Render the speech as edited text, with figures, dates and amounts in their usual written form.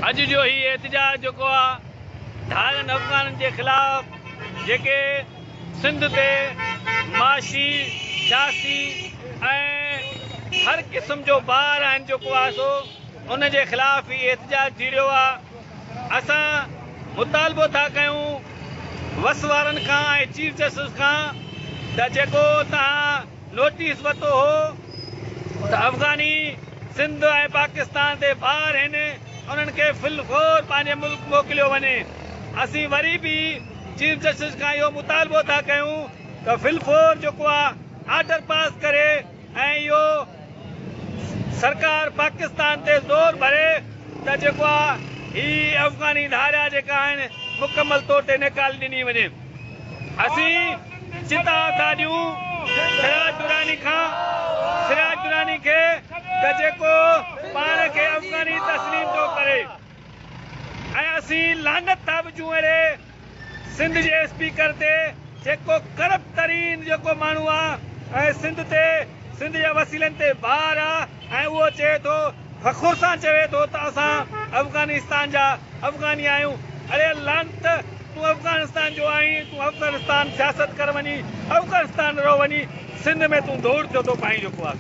अज जो ही एहतजाज जो धारन अफगान के खिलाफ जेके सिंध ते माशी सियासी हर किस्म जो बार आहिनि जेको आहे सो उन जे खिलाफ ही एहतजाज थी रहियो आहे। असां मुतालबो था कयूं वस वारनि खां ऐं चीफ जस्टिस खां त जेको तव्हां नोटिस वरितो हो त अफगानी सिंध ऐं पाकिस्तान ते ॿार आहिनि उन्हनि खे फिलफोर पंहिंजे मुल्क मोकिलियो वञे। असीं वरी बि चीफ जस्टिस खां इहो मुतालबो था कयूं त फिलफोर जेको आहे आर्डर पास करे ऐं इहो सरकार पाकिस्तान ते ज़ोर भरे त जेको आहे ही अफगानी धारा जेका आहिनि मुकमल तौर ते निकाले ॾिनी वञे। असीं चिता था ॾियूं सिराज दुरानी खे त जेको पाण खे अफगानी तस्लीम थो करे ऐं असीं लानत था विझूं अहिड़े सिंध जे स्पीकर ते जेको करप्ट तरीन जेको माण्हू आहे ऐं सिंध जे वसीलनि ते बार आहे ऐं उहो चए थो फ़खुर सां चवे थो त असां अफगानिस्तान जा अफगानी आहियूं। अरे लानत, तूं अफगानिस्तान जो आहीं, तूं अफगानिस्तान सियासत कर वञी अफगानिस्तान रहो वञी, सिंध में तूं दौड़ थियो थो पाईं जेको आहे।